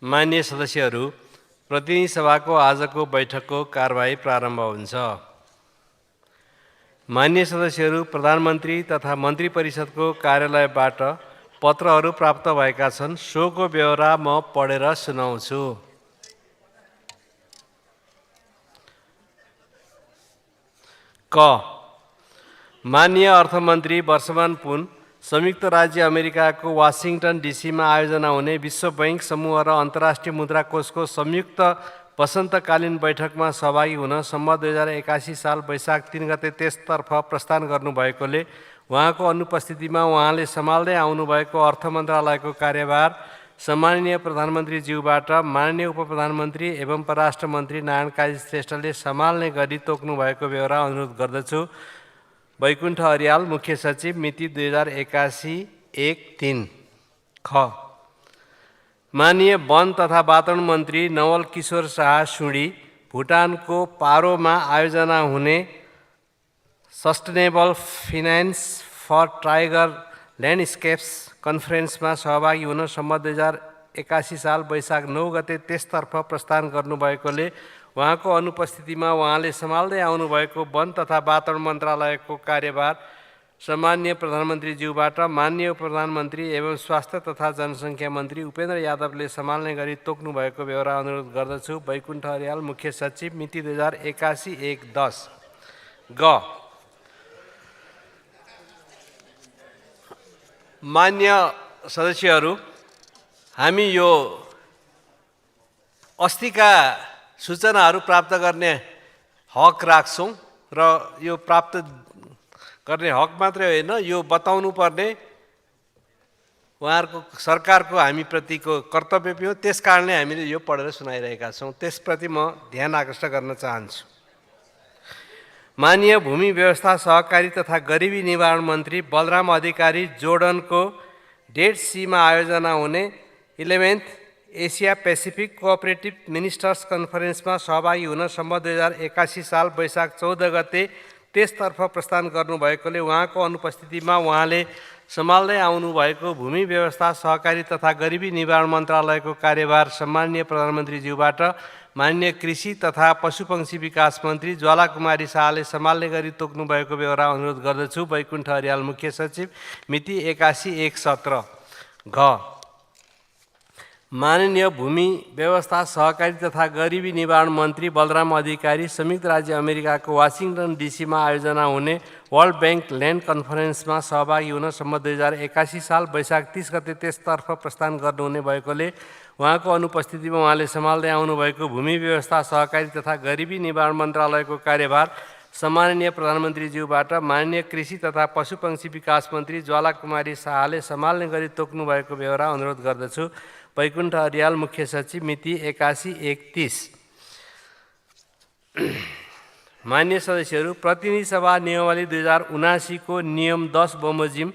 माननीय सदस्यहरू, प्रतिनिधि सभाको आजको बैठकको कारबाही प्रारम्भ हुन्छ। माननीय सदस्यहरू, प्रधानमन्त्री तथा मन्त्री परिषदको कार्यालयबाट पत्रहरू प्राप्त भएका छन्। सोको ब्यौरा म पढेर सुनाउँछु। क. माननीय अर्थमन्त्री वर्षमान पुन संयुक्त राज्य अमेरिकाको वाशिङटन डीसीमा आयोजना हुने विश्व बैंक समूह र अन्तर्राष्ट्रिय मुद्रा कोषको संयुक्त वसन्तकालीन बैठकमा सहभागी हुन सम्मत 2081 साल वैशाख 3 गते त्यसतर्फ प्रस्थान गर्नुभएकोले उहाँको अनुपस्थितिमा उहाँले सम्हाल्दै आउनुभएको अर्थ मन्त्रालयको कार्यभार सम्माननीय प्रधानमन्त्रीज्यूबाट माननीय उपप्रधानमन्त्री एवं परराष्ट्र मन्त्री नारायण काजी श्रेष्ठले सम्हाल्ने गरी तोक्नु भएको बेहोरा अनुरोध गर्दछु। वैकुण्ठ अर्याल, मुख्य सचिव, मिति 2081-1-3। ख. माननीय वन तथा वातावरण मन्त्री नवल किशोर शाह सुडी भुटानको पारोमा आयोजना हुने सस्टेनेबल फिनान्स फर टाइगर ल्यान्डस्केप्स कन्फरेन्समा सहभागी हुन सम्मत 2081 साल वैशाख 9 गते त्यसतर्फ प्रस्थान गर्नुभएकोले उहाँको अनुपस्थितिमा उहाँले सम्हाल्दै आउनुभएको वन तथा वातावरण मन्त्रालयको कार्यभार सम्माननीय प्रधानमन्त्रीज्यूबाट माननीय प्रधानमन्त्री एवं स्वास्थ्य तथा जनसङ्ख्या मन्त्री उपेन्द्र यादवले सम्हाल्ने गरी तोक्नु भएको बेहोरा अनुरोध गर्दछु। वैकुण्ठ अर्याल, मुख्य सचिव, मिति 2081-1-10। ग. मान्य सदस्यहरू, हामी यो अस्तिका सूचनाहरू प्राप्त गर्ने हक राख्छौँ र यो प्राप्त गर्ने हक मात्रै होइन, यो बताउनु पर्ने उहाँहरूको सरकारको हामीप्रतिको कर्तव्य पनि हो। त्यस कारणले हामीले यो पढेर सुनाइरहेका छौँ। त्यसप्रति म ध्यान आकृष्ट गर्न चाहन्छु। माननीय भूमि व्यवस्था, सहकारी तथा गरिबी निवारण मन्त्री बलराम अधिकारी जोर्डनको डेड सीमा आयोजना हुने 11th Asia Pacific cooperative ministers कन्फरेन्समा सहभागी हुन सम्मत 2081 साल वैशाख 14 गते त्यसतर्फ प्रस्थान गर्नुभएकोले उहाँको अनुपस्थितिमा उहाँले सम्हाल्दै आउनुभएको भूमि व्यवस्था, सहकारी तथा गरिबी निवारण मन्त्रालयको कार्यभार सम्माननीय प्रधानमन्त्रीज्यूबाट माननीय कृषि तथा पशुपक्षी विकास मन्त्री ज्वाला कुमारी शाहले सम्हाल्ने गरी तोक्नु भएको बेहोरा अनुरोध गर्दछु। वैकुण्ठ अर्याल, मुख्य सचिव, मिति 81-1-17। घ. माननीय भूमि व्यवस्था, सहकारी तथा गरिबी निवारण मन्त्री बलराम अधिकारी संयुक्त राज्य अमेरिकाको वाशिङटन डीसीमा आयोजना हुने वर्ल्ड बैंक ल्यान्ड कन्फरेन्समा सहभागी हुन सम्मत 2081 साल वैशाख 30 गते त्यसतर्फ प्रस्थान गर्नुहुने भएकोले उहाँको अनुपस्थितिमा उहाँले सम्हाल्दै आउनुभएको भूमि व्यवस्था, सहकारी तथा गरिबी निवारण मन्त्रालयको कार्यभार सम्माननीय प्रधानमन्त्रीज्यूबाट माननीय कृषि तथा पशुपक्षी विकास मन्त्री ज्वाला कुमारी शाहले सम्हाल्ने गरी तोक्नु भएको बेहोरा अनुरोध गर्दछु। वैकुण्ठ अर्याल, मुख्य सचिव, मिति 81-1-30। मान्य सदस्यहरू, प्रतिनिधि सभा नियमावली 2079 को नियम 10 बमोजिम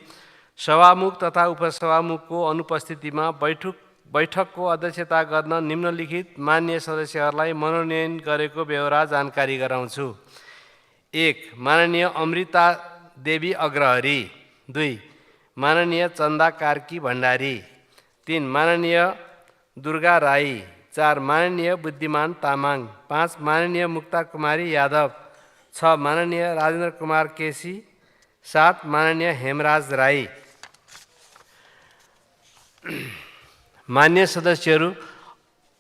सभामुख तथा उपसभामुखको अनुपस्थितिमा बैठकको अध्यक्षता गर्न निम्नलिखित मान्य सदस्यहरूलाई मनोनयन गरेको बेहोरा जानकारी गराउँछु। 1. माननीय अमृता देवी अग्रहरी। 2. माननीय चन्दा कार्की भण्डारी। 3. माननीय दुर्गा राई। 4. माननीय बुद्धिमान तामाङ। 5. माननीय मुक्ता कुमारी यादव। 6. माननीय राजेन्द्र कुमार केसी। 7. माननीय हेमराज राई। मान्य सदस्यहरू,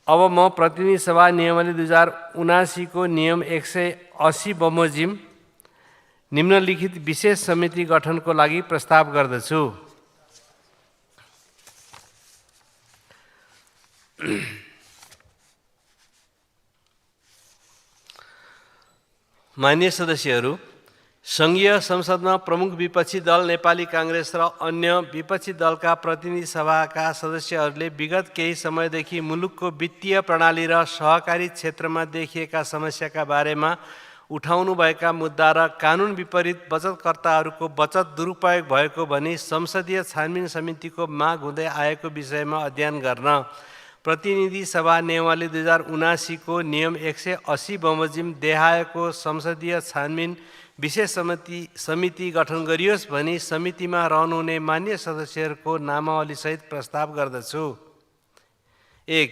अब म प्रतिनिधि सभा नियमावली 2079 को नियम 180 बमोजिम निम्नलिखित विशेष समिति गठनको लागि प्रस्ताव गर्दछु। मान्य सदस्यहरू, सङ्घीय संसदमा प्रमुख विपक्षी दल नेपाली काङ्ग्रेस र अन्य विपक्षी दलका प्रतिनिधि सभाका सदस्यहरूले विगत केही समयदेखि मुलुकको वित्तीय प्रणाली र सहकारी क्षेत्रमा देखिएका समस्याका बारेमा उठाउनुभएका मुद्दा र कानुन विपरीत बचतकर्ताहरूको बचत दुरुपयोग भएको भनी संसदीय छानबिन समितिको माग हुँदै आएको विषयमा अध्ययन गर्न प्रतिनिधि सभा नियमावली 2079 को नियम 180 बमोजिम देहायको संसदीय छानबिन विशेष समिति गठन गरियोस् भनी समितिमा रहनुहुने मान्य सदस्यहरूको नामावलीसहित प्रस्ताव गर्दछु। 1.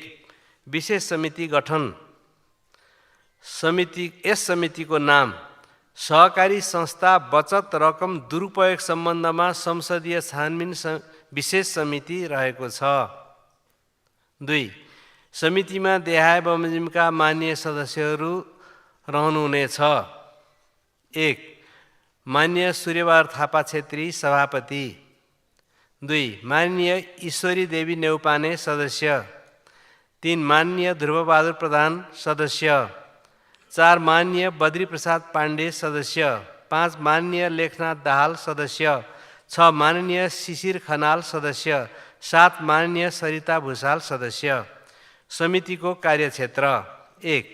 विशेष समिति गठन। यस समितिको नाम सहकारी संस्था बचत रकम दुरुपयोग सम्बन्धमा संसदीय छानबिन विशेष समिति रहेको छ। 2. समितिमा देहाय बमोजिमका मान्य सदस्यहरू रहनुहुनेछ। 1. मान्य सूर्यबहादुर थापा छेत्री सभापति। 2. माननीय ईश्वरी देवी नेउपाने सदस्य। 3. माननीय ध्रुवबहादुर प्रधान सदस्य। 4. माननीय बद्री प्रसाद पाण्डे सदस्य। 5. माननीय लेखनाथ दाहाल सदस्य। 6. माननीय शिशिर खनाल सदस्य। 7. माननीय सरिता भूषाल सदस्य। समितिको कार्यक्षेत्र। 1.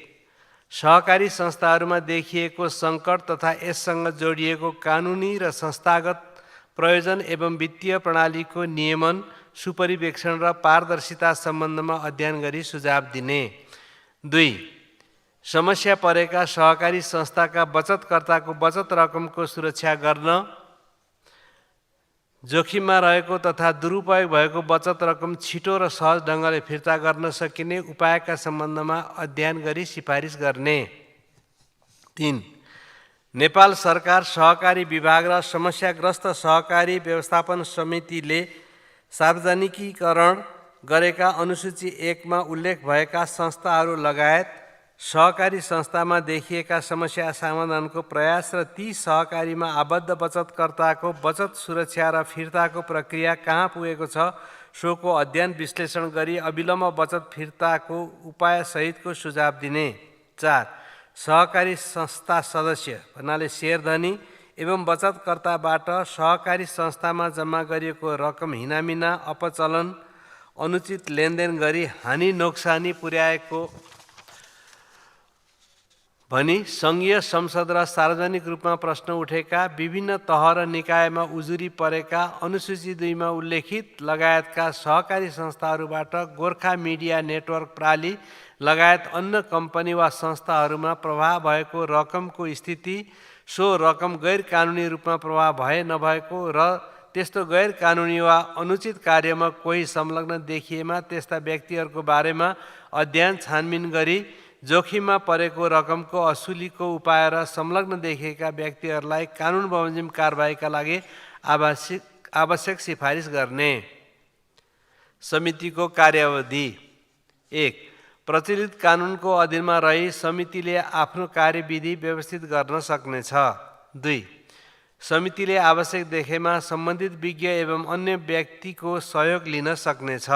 सहकारी संस्थाहरूमा देखिएको सङ्कट तथा यससँग जोडिएको कानुनी र संस्थागत प्रयोजन एवं वित्तीय प्रणालीको नियमन, सुपरिवेक्षण र पारदर्शिता सम्बन्धमा अध्ययन गरी सुझाव दिने। 2. समस्या परेका सहकारी संस्थाका बचतकर्ताको बचत रकमको सुरक्षा गर्न, जोखिममा रहेको तथा दुरुपयोग भएको बचत रकम छिटो र सहज ढङ्गले फिर्ता गर्न सकिने उपायका सम्बन्धमा अध्ययन गरी सिफारिस गर्ने। 3. नेपाल सरकार सहकारी विभाग र समस्याग्रस्त सहकारी व्यवस्थापन समितिले सार्वजनिकीकरण गरेका अनुसूची 1 मा उल्लेख भएका संस्थाहरू लगायत सहकारी संस्थामा देखिएका समस्या समाधानको प्रयास र ती सहकारीमा आबद्ध बचतकर्ताको बचत सुरक्षा र फिर्ताको प्रक्रिया कहाँ पुगेको छ सोको अध्ययन विश्लेषण गरी अविलम्ब बचत फिर्ताको उपायसहितको सुझाव दिने। 4. सहकारी संस्था सदस्य भन्नाले शेयरधनी एवं बचतकर्ताबाट सहकारी संस्थामा जम्मा गरिएको रकम हिनामिना, अपचलन, अनुचित लेनदेन गरी हानि नोक्सानी पुर्याएको भनी सङ्घीय संसद र सार्वजनिक रूपमा प्रश्न उठेका, विभिन्न तह र निकायमा उजुरी परेका, अनुसूची 2 मा उल्लेखित लगायतका सहकारी संस्थाहरूबाट गोर्खा मिडिया नेटवर्क प्राली लगायत अन्य कम्पनी वा संस्थाहरूमा प्रवाह भएको रकमको स्थिति, सो रकम गैर कानुनी रूपमा प्रवाह भए नभएको र त्यस्तो गैर कानुनी वा अनुचित कार्यमा कोही संलग्न देखिएमा त्यस्ता व्यक्तिहरूको बारेमा अध्ययन छानबिन गरी जोखिममा परेको रकमको असुलीको उपाय र संलग्न देखिएका व्यक्तिहरूलाई कानुन बमोजिम कारबाहीका लागि आवश्यक सिफारिस गर्ने। समितिको कार्यावधि। 1. प्रचलित कानुनको अधीनमा रही समितिले आफ्नो कार्यविधि व्यवस्थित गर्न सक्नेछ। 2. समितिले आवश्यक देखेमा सम्बन्धित विज्ञ एवं अन्य व्यक्तिको सहयोग लिन सक्नेछ।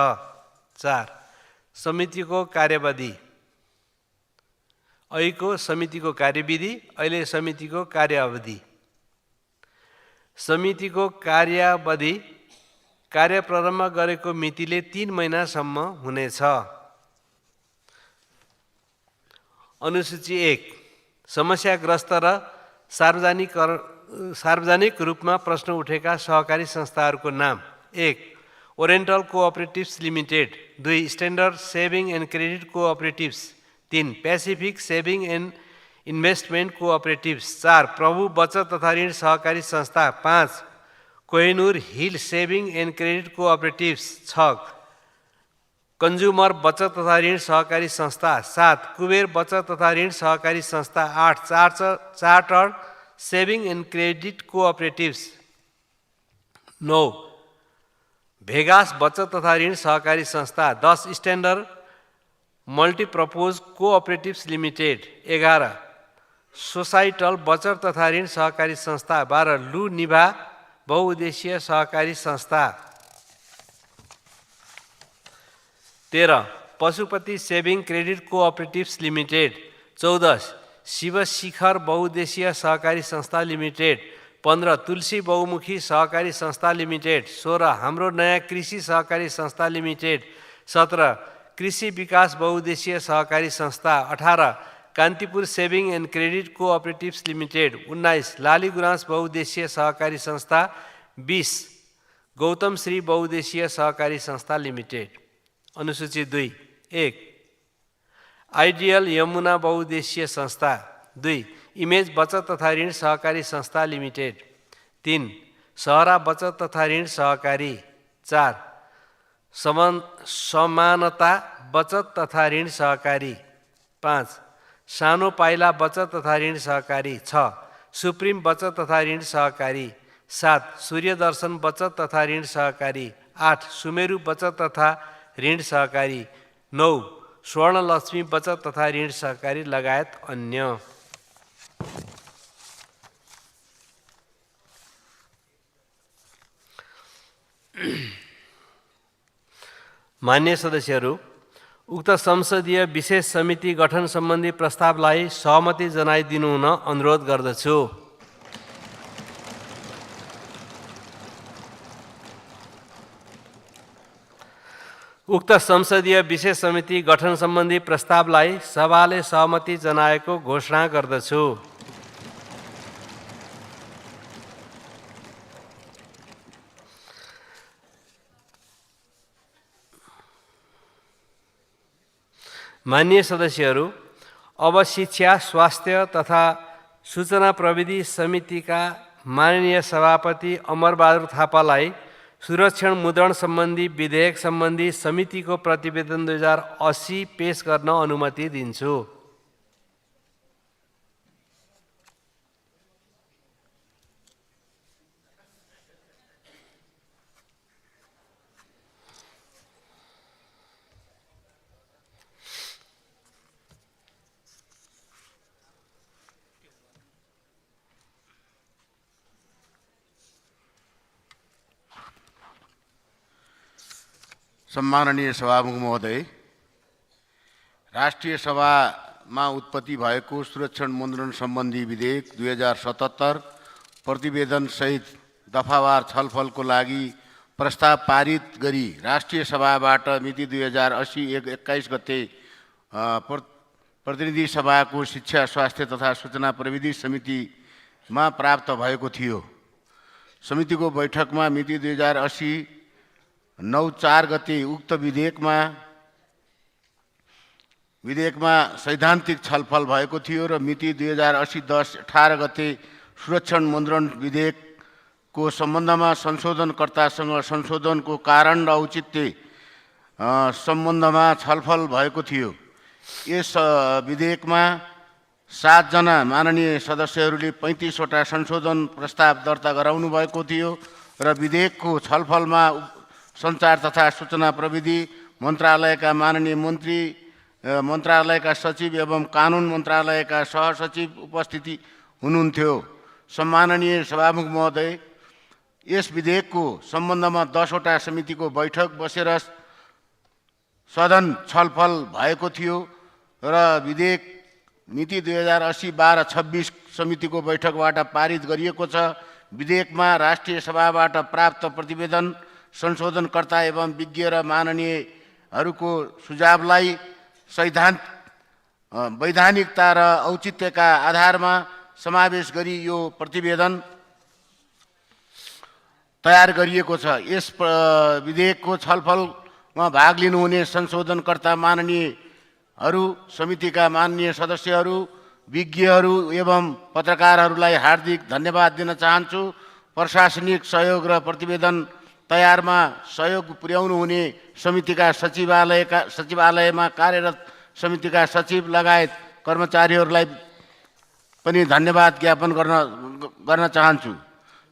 4. समितिको कार्यविधि। अहिलेको समितिको कार्यविधि, अहिले समितिको कार्यावधि। समितिको कार्यावधि कार्य प्रारम्भ गरेको मितिले 3 महिनासम्म हुनेछ। अनुसूची 1. समस्याग्रस्त र सार्वजनिक रूपमा प्रश्न उठेका सहकारी संस्थाहरूको नाम। 1. Oriental cooperatives limited. 2. Standard saving and credit cooperatives. 3. Pacific saving and investment cooperatives. 4. Prabhu बचत तथा ऋण सहकारी संस्था। 5. Kohinoor hill saving and credit cooperatives. 6. Consumer बचत तथा ऋण सहकारी संस्था। 7. कुबेर बचत तथा ऋण सहकारी संस्था। 8. Chartered saving and credit cooperatives. 9. Vegas बचत तथा ऋण सहकारी संस्था। 10. Standard multipurpose cooperatives limited. 11. Societal बचत तथा ऋण सहकारी संस्था। 12. लु निभा बहुउद्देश्य सहकारी संस्था। 13. Pashupati saving credit cooperatives limited. 14. Shiva Shikhar बहुउद्देश्य सहकारी संस्था लिमिटेड। 15. तुलसी बहुमुखी सहकारी संस्था लिमिटेड। 16. हाम्रो नयाँ कृषि सहकारी संस्था लिमिटेड। 17. कृषि विकास बहुउद्देश्य सहकारी संस्था। 18. Kantipur saving and credit cooperatives limited. 19. Lali Gurans बहुउद्देश्य सहकारी संस्था। 20. गौतम श्री बहुउद्देश्य सहकारी संस्था लिमिटेड। अनुसूची 2. 1. आइडियल यमुना बहुउद्देश्य संस्था। 2. इमेज बचत तथा ऋण सहकारी संस्था लिमिटेड। 3. सहरा बचत तथा ऋण सहकारी। 4. समानता बचत तथा ऋण सहकारी। 5. सानो पाइला बचत तथा ऋण सहकारी। 6. सुप्रिम बचत तथा ऋण सहकारी। 7. सूर्यदर्शन बचत तथा ऋण सहकारी। 8. सुमेरु बचत तथा ऋण सहकारी। 9. स्वर्णलक्ष्मी बचत तथा ऋण सहकारी लगायत अन्य। मान्य सदस्यहरू, उक्त संसदीय विशेष समिति गठन सम्बन्धी प्रस्तावलाई सहमति जनाइदिनु हुन अनुरोध गर्दछु। उक्त संसदीय विशेष समिति गठन सम्बन्धी प्रस्तावलाई सभाले सहमति जनाएको घोषणा गर्दछु। मान्य सदस्यहरू, अब शिक्षा, स्वास्थ्य तथा सूचना प्रविधि समितिका माननीय सभापति अमरबहादुर थापालाई सुरक्षण मुद्रण सम्बन्धी विधेयक सम्बन्धी समितिको प्रतिवेदन 2080 पेश गर्न अनुमति दिन्छु। सम्माननीय सभामुख महोदय, राष्ट्रिय सभामा उत्पत्ति भएको सुरक्षण मुद्रण सम्बन्धी विधेयक 2077 प्रतिवेदन सहित दफावार छलफलको लागि प्रस्ताव पारित गरी राष्ट्रिय सभाबाट मिति 2080-21 गते प्रतिनिधि सभाको शिक्षा, स्वास्थ्य तथा सूचना प्रविधि समितिमा प्राप्त भएको थियो। समितिको बैठकमा मिति 2080 9/4 गते उक्त विधेयकमा सैद्धान्तिक छलफल भएको थियो र मिति 2080-10/18 गते सुरक्षण मुद्रण विधेयकको सम्बन्धमा संशोधनकर्तासँग संशोधनको कारण र औचित्य सम्बन्धमा छलफल भएको थियो। यस विधेयकमा 7 जना माननीय सदस्यहरूले 35 वटा संशोधन प्रस्ताव दर्ता गराउनु भएको थियो र विधेयकको छलफलमा सञ्चार तथा सूचना प्रविधि मन्त्रालयका माननीय मन्त्री, मन्त्रालयका सचिव एवं कानुन मन्त्रालयका सहसचिव उपस्थिति हुनुहुन्थ्यो। सम्माननीय सभामुख महोदय, यस विधेयकको सम्बन्धमा 10 वटा समितिको बैठक बसेर सदन छलफल भएको थियो र विधेयक मिति 2080-12-26 समितिको बैठकबाट पारित गरिएको छ। विधेयकमा राष्ट्रिय सभाबाट प्राप्त प्रतिवेदन, संशोधनकर्ता एवं विज्ञ र माननीयहरूको सुझावलाई वैधानिकता र औचित्यका आधारमा समावेश गरी यो प्रतिवेदन तयार गरिएको छ। यस विधेयकको छलफलमा भाग लिनुहुने संशोधनकर्ता माननीयहरू, समितिका माननीय सदस्यहरू, विज्ञहरू एवं पत्रकारहरूलाई हार्दिक धन्यवाद दिन चाहन्छु। प्रशासनिक सहयोग र प्रतिवेदन तयारमा सहयोग पुर्याउनु हुने समितिका सचिवालयमा कार्यरत समितिका सचिव लगायत कर्मचारीहरूलाई पनि धन्यवाद ज्ञापन गर्न चाहन्छु।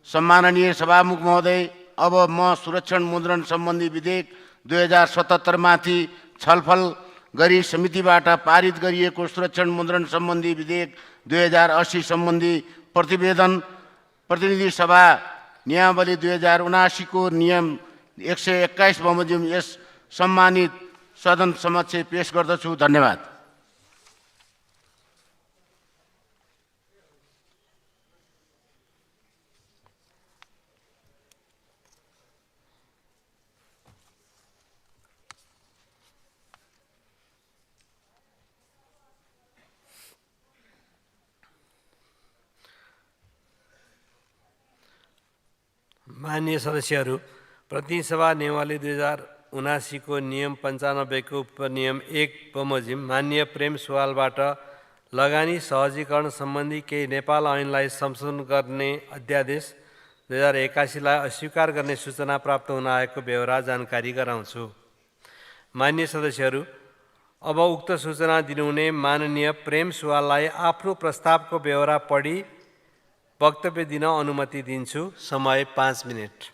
सम्माननीय सभामुख महोदय, अब म सुरक्षण मुद्रण सम्बन्धी विधेयक 2077 माथि छलफल गरी समितिबाट पारित गरिएको सुरक्षण मुद्रण सम्बन्धी विधेयक 2080 सम्बन्धी प्रतिनिधि सभा नियमावली 2079 को नियम 121 बमोजिम यस सम्मानित सदन समक्ष पेश गर्दछु। धन्यवाद। माननीय सदस्यहरू, प्रतिनिधि सभा नियमावली 2079 को नियम 95 को उपनियम 1 बमोजिम माननीय प्रेम सुवालबाट लगानी सहजीकरण सम्बन्धी केही नेपाल ऐनलाई संशोधन गर्ने अध्यादेश 2081लाई अस्वीकार गर्ने सूचना प्राप्त हुन आएको बेहोरा जानकारी गराउँछु। मान्य सदस्यहरू, अब उक्त सूचना दिनुहुने माननीय प्रेम सुवाललाई आफ्नो प्रस्तावको बेहोरा पढी वक्तव्य दिन अनुमति दिन्छु। समय 5 मिनेट।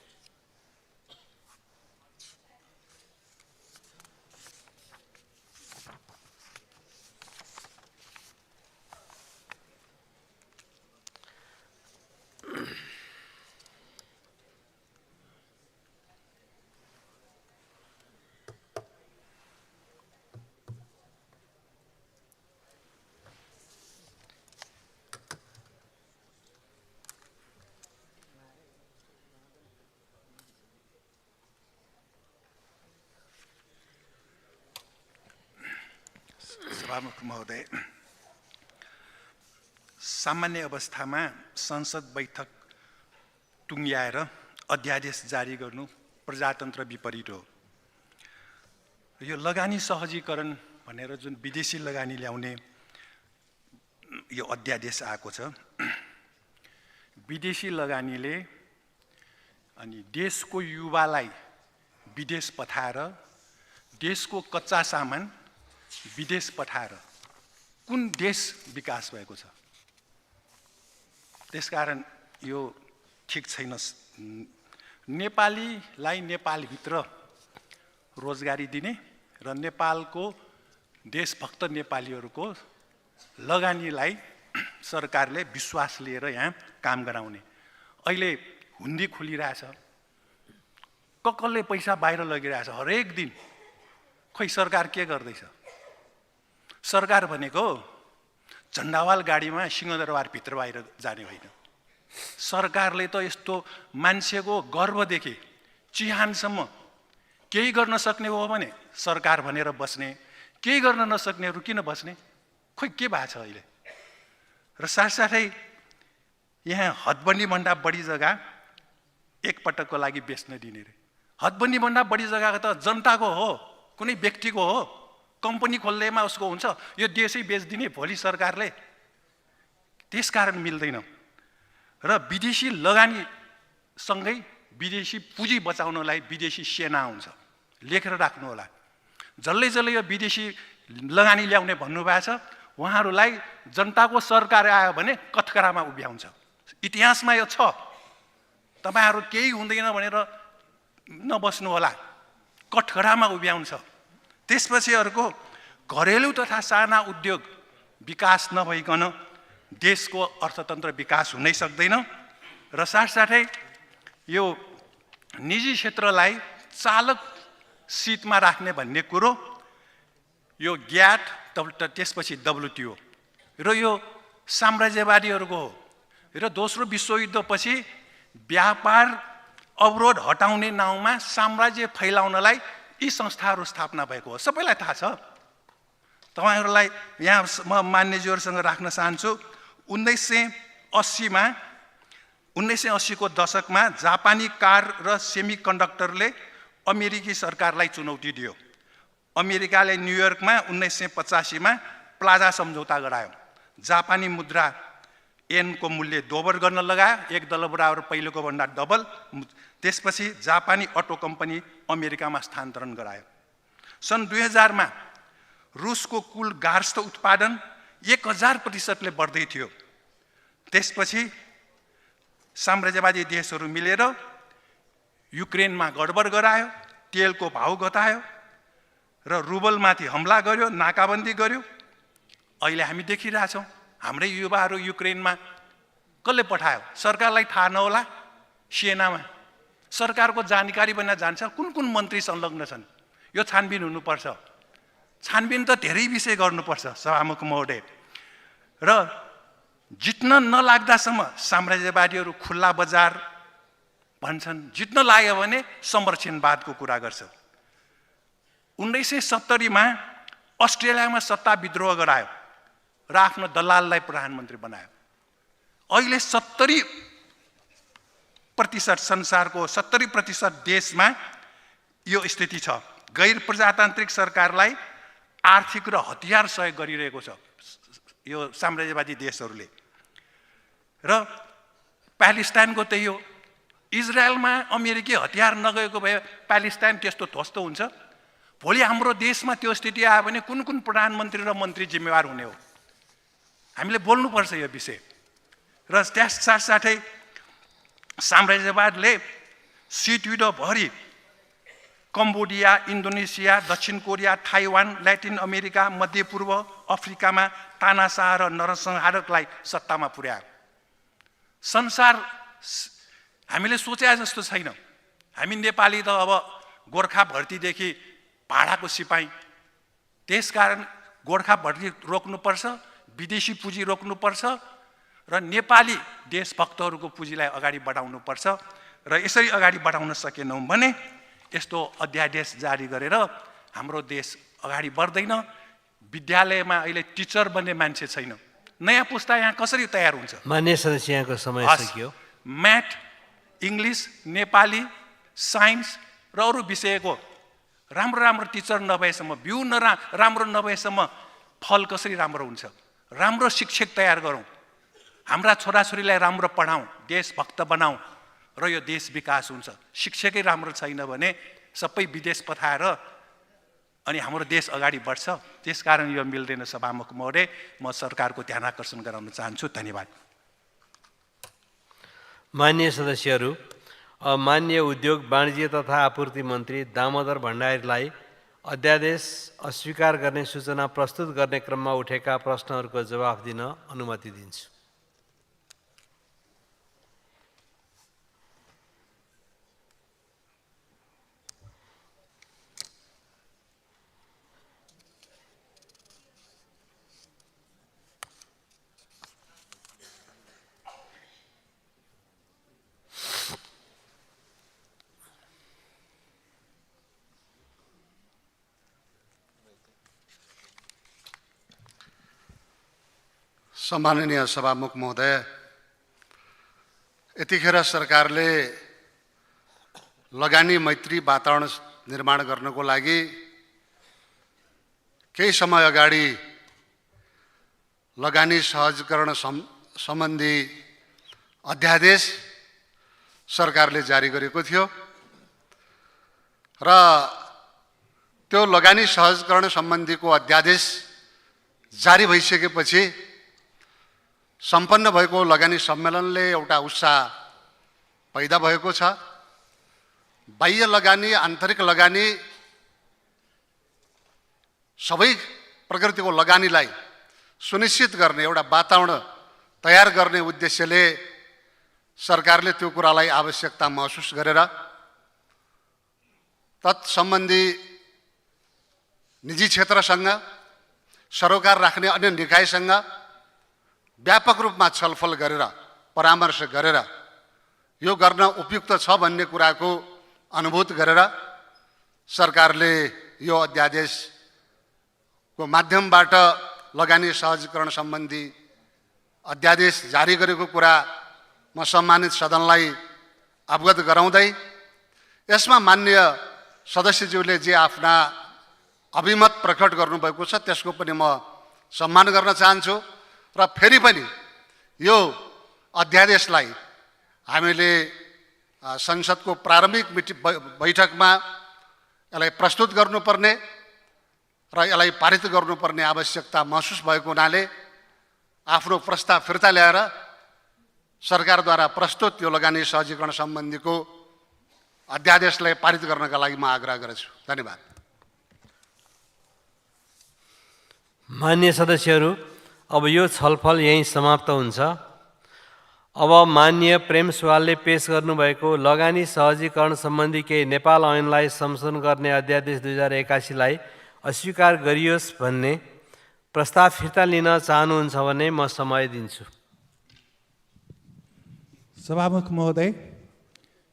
सभामुख महोदय, सामान्य अवस्थामा संसद बैठक टुङ्ग्याएर अध्यादेश जारी गर्नु प्रजातन्त्र विपरीत हो। यो लगानी सहजीकरण भनेर जुन विदेशी लगानी ल्याउने यो अध्यादेश आएको छ, विदेशी लगानीले अनि देशको युवालाई विदेश पठाएर देशको कच्चा सामान विदेश पठाएर कुन देश विकास भएको छ? त्यसकारण यो ठिक छैन। नेपालीलाई नेपालभित्र रोजगारी दिने र नेपालको देशभक्त नेपालीहरूको लगानीलाई सरकारले विश्वास लिएर यहाँ काम गराउने। अहिले हुन्डी खुलिरहेछ, कसले पैसा बाहिर लगिरहेछ हरेक दिन। खोइ सरकार के गर्दैछ? सरकार भनेको झण्डावाल गाडीमा सिंहदरबारभित्र बाहिर जाने होइन। सरकारले त यस्तो मान्छेको गर्भदेखि चिहानसम्म केही गर्न सक्ने हो भने सरकार भनेर बस्ने, केही गर्न नसक्नेहरू किन बस्ने? खोइ के भएको छ अहिले? र साथसाथै यहाँ हदबन्दीभन्दा बढी जग्गा एकपटकको लागि बेच्न दिने रे। हदबन्दीभन्दा बढी जग्गा त जनताको हो, कुनै व्यक्तिको हो। कम्पनी खोल्दैमा उसको हुन्छ, यो देशै बेचिदिने भोलि सरकारले। त्यसकारण मिल्दैन। र विदेशी लगानीसँगै विदेशी पुँजी बचाउनलाई विदेशी सेना हुन्छ। लेखेर राख्नु होला। जसले जसले यो विदेशी लगानी ल्याउने भन्नुभएको छ, उहाँहरूलाई जनताको सरकार आयो भने कठघरामा उभ्याउँछ। इतिहासमा यो छ। तपाईँहरू केही हुँदैन भनेर नबस्नु होला, कठघरामा उभ्याउँछ। त्यसपछि अर्को, घरेलु तथा साना उद्योग विकास नभइकन देशको अर्थतन्त्र विकास हुनै सक्दैन। र साथसाथै यो निजी क्षेत्रलाई चालक सिटमा राख्ने भन्ने कुरो, यो ग्याट त्यसपछि WTO र यो साम्राज्यवादीहरूको हो। र दोस्रो विश्वयुद्धपछि व्यापार अवरोध हटाउने नाउँमा साम्राज्य फैलाउनलाई यी संस्थाहरू स्थापना भएको हो। सबैलाई थाहा छ। तपाईँहरूलाई यहाँ म मान्यज्यूहरूसँग राख्न चाहन्छु। 1980 को दशकमा जापानी कार र सेमी कन्डक्टरले अमेरिकी सरकारलाई चुनौती दियो। अमेरिकाले न्युयोर्कमा 1985 मा प्लाजा सम्झौता गरायो। जापानी मुद्रा येनको मूल्य दोबर गर्न लगायो, $1 बराबर पहिलेको भन्दा डबल। त्यसपछि जापानी अटो कम्पनी अमेरिकामा स्थानान्तरण गरायो। सन् 2000 मा रुसको कुल गार्हस्थ्य उत्पादन 1000% बढ्दै थियो। त्यसपछि साम्राज्यवादी देशहरू मिलेर युक्रेनमा गडबड गरायो, तेलको भाउ घटायो र रुबलमाथि हमला गर्यो, नाकाबन्दी गर्यो। अहिले हामी देखिरहेछौँ हाम्रै युवाहरू युक्रेनमा कसले पठायो? सरकारलाई थाहा नहोला, सेनामा सरकारको जानकारी बन्न जान्छ। कुन कुन मन्त्री संलग्न छन्? यो छानबिन हुनुपर्छ। छानबिन त धेरै विषय गर्नुपर्छ सभामुख महोदय। र जित्न नलाग्दासम्म साम्राज्यवादीहरू खुल्ला बजार भन्छन्, जित्न लाग्यो भने संरक्षणवादको कुरा गर्छ। 1970 मा अस्ट्रेलियामा सत्ता विद्रोह गरायो र आफ्नो दलाललाई प्रधानमन्त्री बनायो। अहिले 70% संसारको 70% देशमा यो स्थिति छ। गैर प्रजातान्त्रिक सरकारलाई आर्थिक र हतियार सहयोग गरिरहेको छ यो साम्राज्यवादी देशहरूले। र प्यालेस्टाइनको त्यही हो। इजरायलमा अमेरिकी हतियार नगएको भए प्यालेस्टाइन त्यस्तो ध्वस्त हुन्छ? भोलि हाम्रो देशमा त्यो स्थिति आयो भने कुन कुन प्रधानमन्त्री र मन्त्री जिम्मेवार हुने हो? हामीले बोल्नुपर्छ यो विषय। र त्यस साथसाथै साम्राज्यवादले सिटविडोभरि कम्बोडिया, इन्डोनेसिया, दक्षिण कोरिया, ताइवान, ल्याटिन अमेरिका, मध्यपूर्व अफ्रिकामा तानाशाह र नरसंहारकलाई सत्तामा पुर्यायो। संसार हामीले सोचे जस्तो छैन। हामी नेपाली त अब गोर्खा भर्तीदेखि भाडाको सिपाही, त्यसकारण गोर्खा भर्ती रोक्नुपर्छ, विदेशी पुँजी रोक्नुपर्छ र नेपाली देशभक्तहरूको पुँजीलाई अगाडि बढाउनुपर्छ। र यसरी अगाडि बढाउन सकेनौँ भने यस्तो अध्यादेश जारी गरेर हाम्रो देश अगाडि बढ्दैन। विद्यालयमा अहिले टिचर बन्ने मान्छे छैन। नयाँ पुस्ता यहाँ कसरी तयार हुन्छ? मान्य सदस्य, यहाँको समय सकियो। म्याथ, इङ्ग्लिस, नेपाली, साइन्स र अरू विषयको राम्रो टिचर नभएसम्म, बिउ राम्रो नभएसम्म फल कसरी राम्रो हुन्छ? राम्रो शिक्षक तयार गरौँ, हाम्रा छोराछोरीलाई राम्रो पढाउँ, देशभक्त बनाउँ र यो देश विकास हुन्छ। शिक्षकै राम्रो छैन भने सबै विदेश पठाएर अनि हाम्रो देश अगाडि बढ्छ। त्यसकारण यो मिल्दैन। सभामुख महोदय, म सरकारको ध्यान आकर्षण गराउन चाहन्छु। धन्यवाद। मान्य सदस्यहरू, अब मान्य उद्योग, वाणिज्य तथा आपूर्ति मन्त्री दामोदर भण्डारीलाई अध्यादेश अस्वीकार गर्ने सूचना प्रस्तुत गर्ने क्रममा उठेका प्रश्नहरूको जवाफ दिन अनुमति दिन्छु। सम्माननीय सभामुख महोदय, यतिखेर सरकारले लगानी मैत्री वातावरण निर्माण गर्नको लागि केही समय अगाडि लगानी सहजीकरण सम्बन्धी अध्यादेश सरकारले जारी गरेको थियो र त्यो लगानी सहजीकरण सम्बन्धीको अध्यादेश जारी भइसकेपछि सम्पन्न भएको लगानी सम्मेलनले एउटा उत्साह पैदा भएको छ। बाह्य लगानी, आन्तरिक लगानी, सबै प्रकृतिको लगानीलाई सुनिश्चित गर्ने एउटा वातावरण तयार गर्ने उद्देश्यले सरकारले त्यो कुरालाई आवश्यकता महसुस गरेर तत्सम्बन्धी निजी क्षेत्रसँग, सरोकार राख्ने अन्य निकायसँग व्यापक रूपमा छलफल गरेर, परामर्श गरेर यो गर्न उपयुक्त छ भन्ने कुराको अनुभूत गरेर सरकारले यो अध्यादेशको माध्यमबाट लगानी सहजीकरण सम्बन्धी अध्यादेश जारी गरेको कुरा म सम्मानित सदनलाई अवगत गराउँदै यसमा माननीय सदस्यज्यूले जे आफ्ना अभिमत प्रकट गर्नुभएको छ त्यसको पनि म सम्मान गर्न चाहन्छु र फेरि पनि यो अध्यादेशलाई हामीले संसदको प्रारम्भिक बैठकमा यसलाई प्रस्तुत गर्नुपर्ने र यसलाई पारित गर्नुपर्ने आवश्यकता महसुस भएको हुनाले आफ्नो प्रस्ताव फिर्ता ल्याएर सरकारद्वारा प्रस्तुत यो लगानी सहजीकरण सम्बन्धीको अध्यादेशलाई पारित गर्नका लागि म आग्रह गर्छु। धन्यवाद। मान्य सदस्यहरू, अब यो छलफल यहीँ समाप्त हुन्छ। अब मान्य प्रेम सुवालले पेश गर्नुभएको लगानी सहजीकरण सम्बन्धी केही नेपाल ऐनलाई संशोधन गर्ने अध्यादेश 2081लाई अस्वीकार गरियोस् भन्ने प्रस्ताव फिर्ता लिन चाहनुहुन्छ भने म समय दिन्छु। सभामुख महोदय,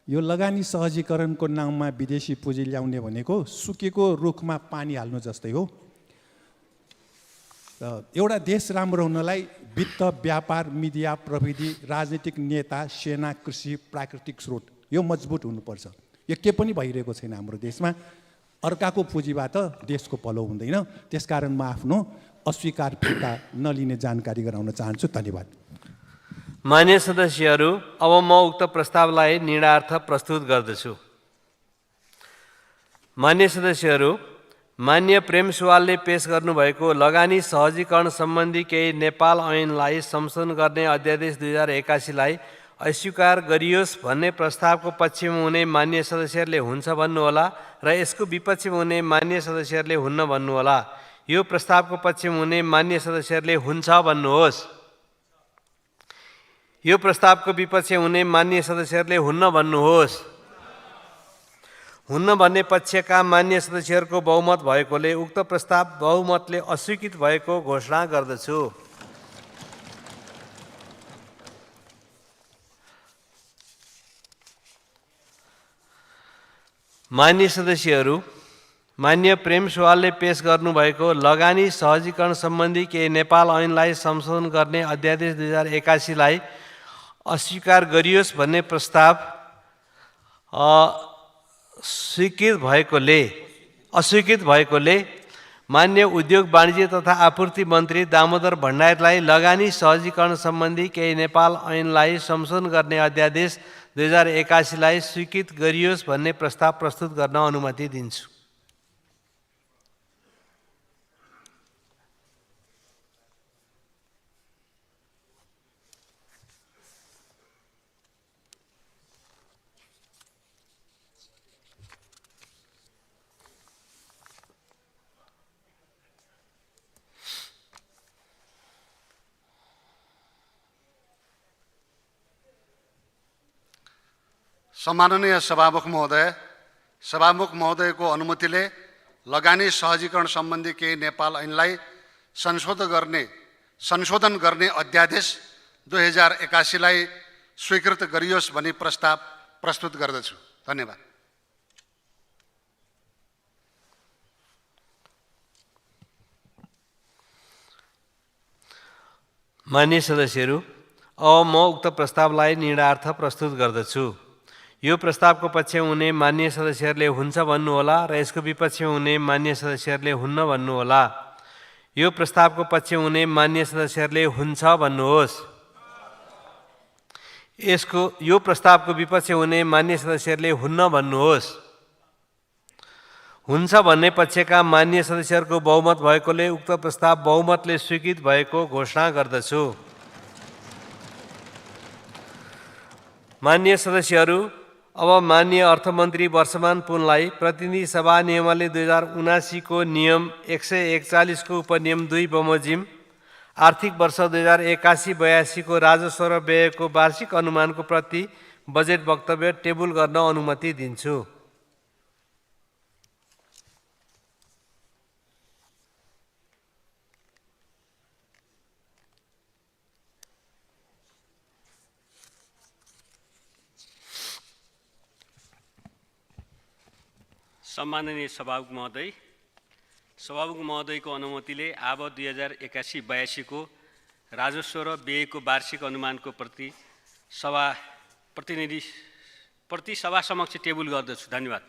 यो लगानी सहजीकरणको नाममा विदेशी पुँजी ल्याउने भनेको सुकेको रुखमा पानी हाल्नु जस्तै हो। एउटा देश राम्रो हुनलाई वित्त, व्यापार, मिडिया, प्रविधि, राजनीतिक नेता, सेना, कृषि, प्राकृतिक स्रोत यो मजबुत हुनुपर्छ। यो के पनि भइरहेको छैन हाम्रो देशमा। अर्काको पुँजीबाट देशको भलो हुँदैन। त्यसकारण म आफ्नो अस्वीकार फिर्ता नलिने जानकारी गराउन चाहन्छु। धन्यवाद। मान्य सदस्यहरू, अब म उक्त प्रस्तावलाई निर्णयार्थ प्रस्तुत गर्दछु। मान्य सदस्यहरू, मान्य प्रेम सुवालले पेश गर्नुभएको लगानी सहजीकरण सम्बन्धी केही नेपाल ऐनलाई संशोधन गर्ने अध्यादेश 2081 लाई अस्वीकार गरियोस् भन्ने प्रस्तावको पक्षमा हुने मान्य सदस्यहरूले हुन्छ भन्नुहोला र यसको विपक्षमा हुने मान्य सदस्यहरूले हुन्न भन्नुहोला। यो प्रस्तावको पक्षमा हुने मान्य सदस्यहरूले हुन्छ भन्नुहोस्। यो प्रस्तावको विपक्षमा हुने मान्य सदस्यहरूले हुन्न भन्नुहोस्। हुन्न भन्ने पक्षका मान्य सदस्यहरूको बहुमत भएकोले उक्त प्रस्ताव बहुमतले अस्वीकृत भएको घोषणा गर्दछु। मान्य सदस्यहरू, मान्य प्रेम सुवालले पेश गर्नुभएको लगानी सहजीकरण सम्बन्धी केही नेपाल ऐनलाई संशोधन गर्ने अध्यादेश 2081 लाई अस्वीकार गरियोस् भन्ने प्रस्ताव अस्वीकृत भएकोले मान्य उद्योग वाणिज्य तथा आपूर्ति मन्त्री दामोदर भण्डारीलाई लगानी सहजीकरण सम्बन्धी केही नेपाल ऐनलाई संशोधन गर्ने अध्यादेश 2081 लाई स्वीकृत गरियोस् भन्ने प्रस्ताव प्रस्तुत गर्न अनुमति दिन्छु। सम्माननीय सभामुख महोदयको अनुमतिले लगानी सहजीकरण सम्बन्धी केही नेपाल ऐनलाई संशोधन गर्ने अध्यादेश 2081 लाई स्वीकृत गरियोस् भनी प्रस्ताव प्रस्तुत गर्दछु। धन्यवाद। मान्य सदस्यहरू, अब म उक्त प्रस्तावलाई निर्णयार्थ प्रस्तुत गर्दछु। यो प्रस्तावको पक्षमा हुने मान्य सदस्यहरूले हुन्छ भन्नुहोला र यसको विपक्षमा हुने मान्य सदस्यहरूले हुन्न भन्नुहोला। यो प्रस्तावको पक्षमा हुने मान्य सदस्यहरूले हुन्छ भन्नुहोस्। यो प्रस्तावको विपक्षमा हुने मान्य सदस्यहरूले हुन्न भन्नुहोस्। हुन्छ भन्ने पक्षका मान्य सदस्यहरूको बहुमत भएकोले उक्त प्रस्ताव बहुमतले स्वीकृत भएको घोषणा गर्दछु। मान्य सदस्यहरू, अब मान्य अर्थमन्त्री वर्षमान पुनलाई प्रतिनिधि सभा नियमावली 2079 को नियम 141 को उपनियम 2 बमोजिम आर्थिक वर्ष 2081-82 को राजस्व र व्ययको वार्षिक अनुमानको प्रति बजेट वक्तव्य टेबुल गर्न अनुमति दिन्छु। सम्माननीय सभामुख महोदयको अनुमतिले अब 2081-82 को राजस्व र व्ययको वार्षिक अनुमानको प्रति सभा समक्ष टेबुल गर्दछु। धन्यवाद।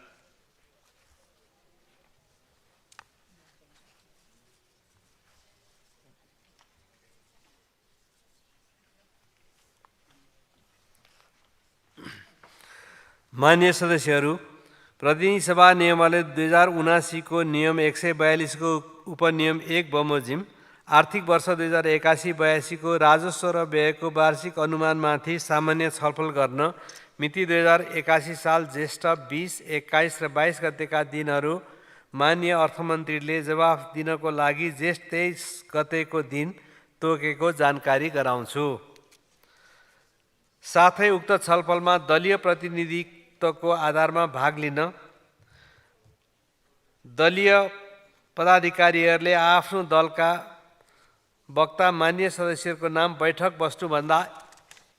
मान्य सदस्यहरू, प्रतिनिधि सभा नियमावली 2079 को नियम 142 को उपनियम 1 बमोजिम आर्थिक वर्ष 2081-82 को राजस्व र व्ययको वार्षिक अनुमानमाथि सामान्य छलफल गर्न मिति 2081 साल ज्येष्ठ 20, 21 र 22 गतेका दिनहरू मान्य अर्थमन्त्रीले जवाफ दिनको लागि ज्येष्ठ 23 गतेको दिन तोकेको जानकारी गराउँछु। साथै उक्त छलफलमा दलीय प्रतिनिधित्वको आधारमा भाग लिन दलीय पदाधिकारीहरूले आफ्नो दलका वक्ता मान्य सदस्यहरूको नाम बैठक बस्नुभन्दा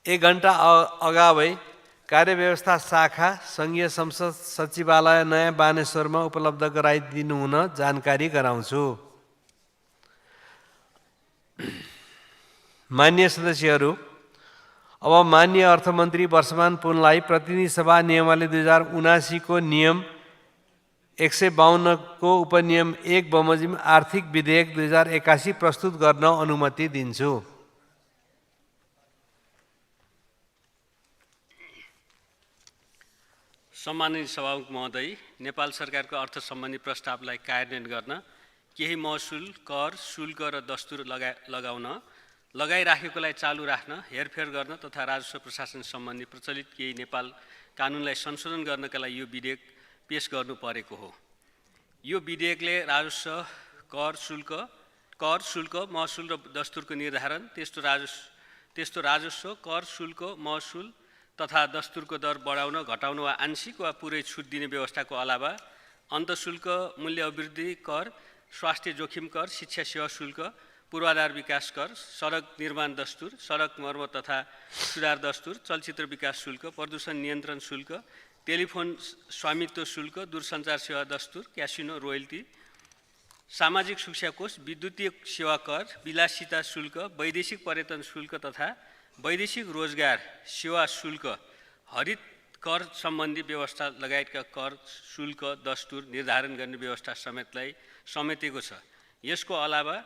1 घण्टा अगावै कार्यव्यवस्था शाखा सङ्घीय संसद सचिवालय नयाँ बानेश्वरमा उपलब्ध गराइदिनु हुन जानकारी गराउँछु। मान्य सदस्यहरू, अब मान्य अर्थमन्त्री वर्षमान पुनलाई प्रतिनिधि सभा नियमावली 2079 को नियम 152 को उपनियम 1 बमोजिम आर्थिक विधेयक 2081 प्रस्तुत गर्न अनुमति दिन्छु। सम्मानित सभामुख महोदय, नेपाल सरकारको अर्थ सम्बन्धी प्रस्तावलाई कार्यान्वयन गर्न केही महसुल, कर, शुल्क र दस्तुर लगाउन, लगाइराखेकोलाई चालू राख्न, हेरफेर गर्न तथा राजस्व प्रशासन सम्बन्धी प्रचलित केही नेपाल कानुनलाई संशोधन गर्नका लागि यो विधेयक पेश गर्नु परेको हो। यो विधेयकले राजस्व, कर, शुल्क, महसुल र दस्तुरको निर्धारण, त्यस्तो राजस्व, कर, शुल्क, महसुल तथा दस्तुरको दर बढाउन, घटाउन वा आंशिक वा पुरै छुट दिने व्यवस्थाको अलावा अन्तःशुल्क, मूल्य अभिवृद्धि कर, स्वास्थ्य जोखिम कर, शिक्षा सेवा शुल्क, पूर्वाधार विकास कर, सडक निर्माण दस्तुर, सडक मर्मत तथा सुधार दस्तुर, चलचित्र विकास शुल्क, प्रदूषण नियन्त्रण शुल्क, टेलिफोन स्वामित्व शुल्क, दूरसञ्चार सेवा दस्तुर, क्यासिनो रोयल्टी, सामाजिक शिक्षा कोष, विद्युतीय सेवा कर, विलासिता शुल्क, वैदेशिक पर्यटन शुल्क तथा वैदेशिक रोजगार सेवा शुल्क, हरित कर सम्बन्धी व्यवस्था लगायतका कर, शुल्क, दस्तुर निर्धारण गर्ने व्यवस्था समेटेको छ। यसको अलावा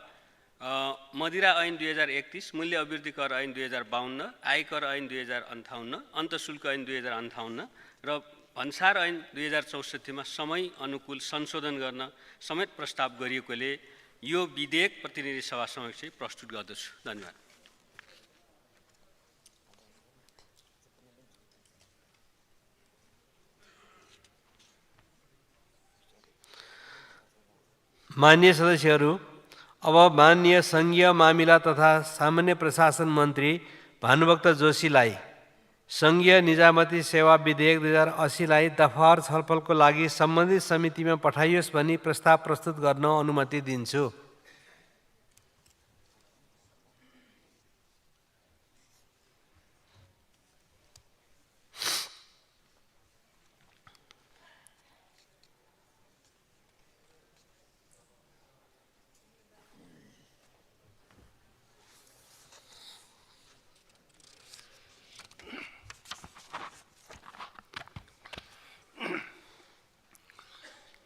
मदिरा ऐन 2031, मूल्य अभिवृद्धि कर ऐन 2052, आयकर ऐन 2058, अन्तःशुल्क ऐन 2058 र भन्सार ऐन 2064 मा समय अनुकूल संशोधन गर्न समेत प्रस्ताव गरिएकोले यो विधेयक प्रतिनिधि सभा समक्ष प्रस्तुत गर्दछु। धन्यवाद। माननीय सदस्यहरू, अब माननीय सङ्घीय मामिला तथा सामान्य प्रशासन मन्त्री भानुभक्त जोशीलाई सङ्घीय निजामती सेवा विधेयक 2080 लाई दफावार छलफलको लागि सम्बन्धित समितिमा पठाइयोस् भनी प्रस्ताव प्रस्तुत गर्न अनुमति दिन्छु।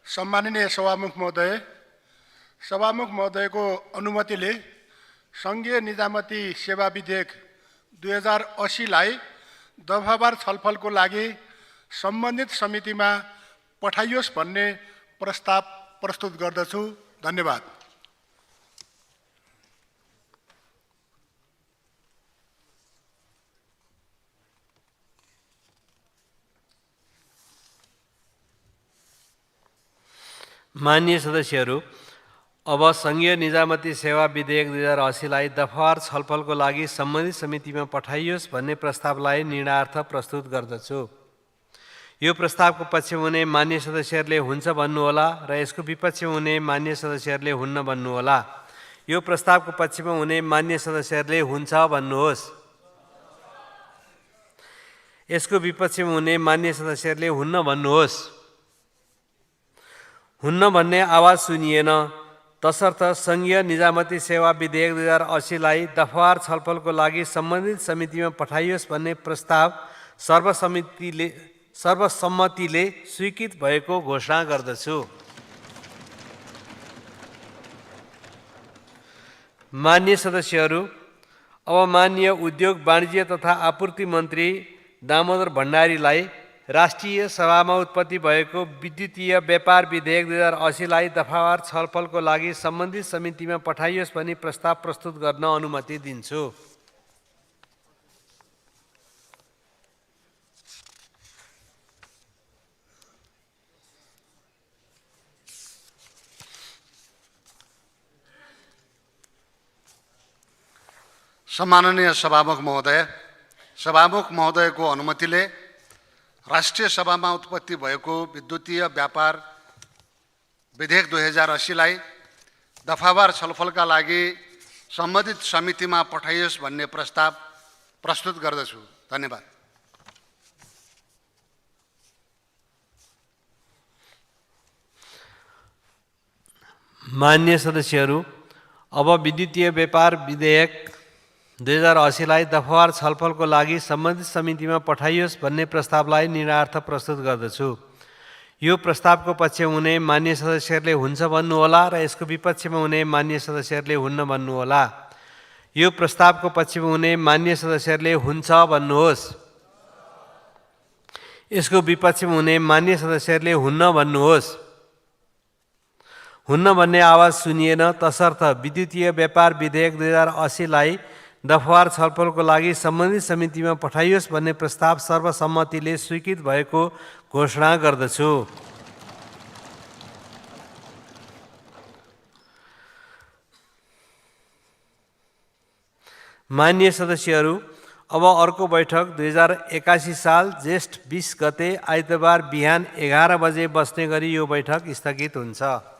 सम्माननीय सभामुख महोदयको अनुमतिले सङ्घीय निजामती सेवा विधेयक 2080 लाई दफावार छलफलको लागि सम्बन्धित समितिमा पठाइयोस् भन्ने प्रस्ताव प्रस्तुत गर्दछु। धन्यवाद। माननीय सदस्यहरू, अब सङ्घीय निजामती सेवा विधेयक 2080 लाई दफावार छलफलको लागि सम्बन्धित समितिमा पठाइयोस् भन्ने प्रस्तावलाई निर्णयार्थ प्रस्तुत गर्दछु। यो प्रस्तावको पक्षमा हुने मान्य सदस्यहरूले हुन्छ भन्नुहोला र यसको विपक्षमा हुने मान्य सदस्यहरूले हुन्न भन्नुहोला। यो प्रस्तावको पक्षमा हुने मान्य सदस्यहरूले हुन्छ भन्नुहोस्। यसको विपक्षमा हुने मान्य सदस्यहरूले हुन्न भन्नुहोस्। हुन्न भन्ने आवाज सुनिएन, तसर्थ सङ्घीय निजामती सेवा विधेयक 2080 लाई दफावार छलफलको लागि सम्बन्धित समितिमा पठाइयोस् भन्ने प्रस्ताव सर्वसम्मतिले स्वीकृत भएको घोषणा गर्दछु। माननीय सदस्यहरू, अब माननीय उद्योग, वाणिज्य तथा आपूर्ति मन्त्री दामोदर भण्डारीलाई राष्ट्रिय सभामा उत्पत्ति भएको विद्युतीय व्यापार विधेयक 2080 लाई दफावार छलफलको लागि सम्बन्धित समितिमा पठाइयोस् भनी प्रस्ताव प्रस्तुत गर्न अनुमति दिन्छु। सम्माननीय सभामुख महोदयको अनुमतिले राष्ट्रिय सभामा उत्पत्ति भएको विद्युतीय व्यापार विधेयक 2080 लाई दफावार छलफलका लागि सम्बन्धित समितिमा पठाइयोस् भन्ने प्रस्ताव प्रस्तुत गर्दछु। धन्यवाद। माननीय सदस्यहरू, अब विद्युतीय व्यापार विधेयक 2080 लाई दफावार छलफलको लागि सम्बन्धित समितिमा पठाइयोस् भन्ने प्रस्तावलाई निर्णयार्थ प्रस्तुत गर्दछु। यो प्रस्तावको पक्षमा हुने मान्य सदस्यहरूले हुन्छ भन्नुहोला र यसको विपक्षमा हुने मान्य सदस्यहरूले हुन्न भन्नुहोला। यो प्रस्तावको पक्षमा हुने मान्य सदस्यहरूले हुन्छ भन्नुहोस्। यसको विपक्षमा हुने मान्य सदस्यहरूले हुन्न भन्नुहोस्। हुन्न भन्ने आवाज सुनिएन, तसर्थ विद्युतीय व्यापार विधेयक 2080लाई दफावार छलफलको लागि सम्बन्धित समितिमा पठाइयोस् भन्ने प्रस्ताव सर्वसम्मतिले स्वीकृत भएको घोषणा गर्दछु। मान्य सदस्यहरू, अब अर्को बैठक 2081 साल जेष्ठ 20 गते आइतबार बिहान 11 बजे बस्ने गरी यो बैठक स्थगित हुन्छ।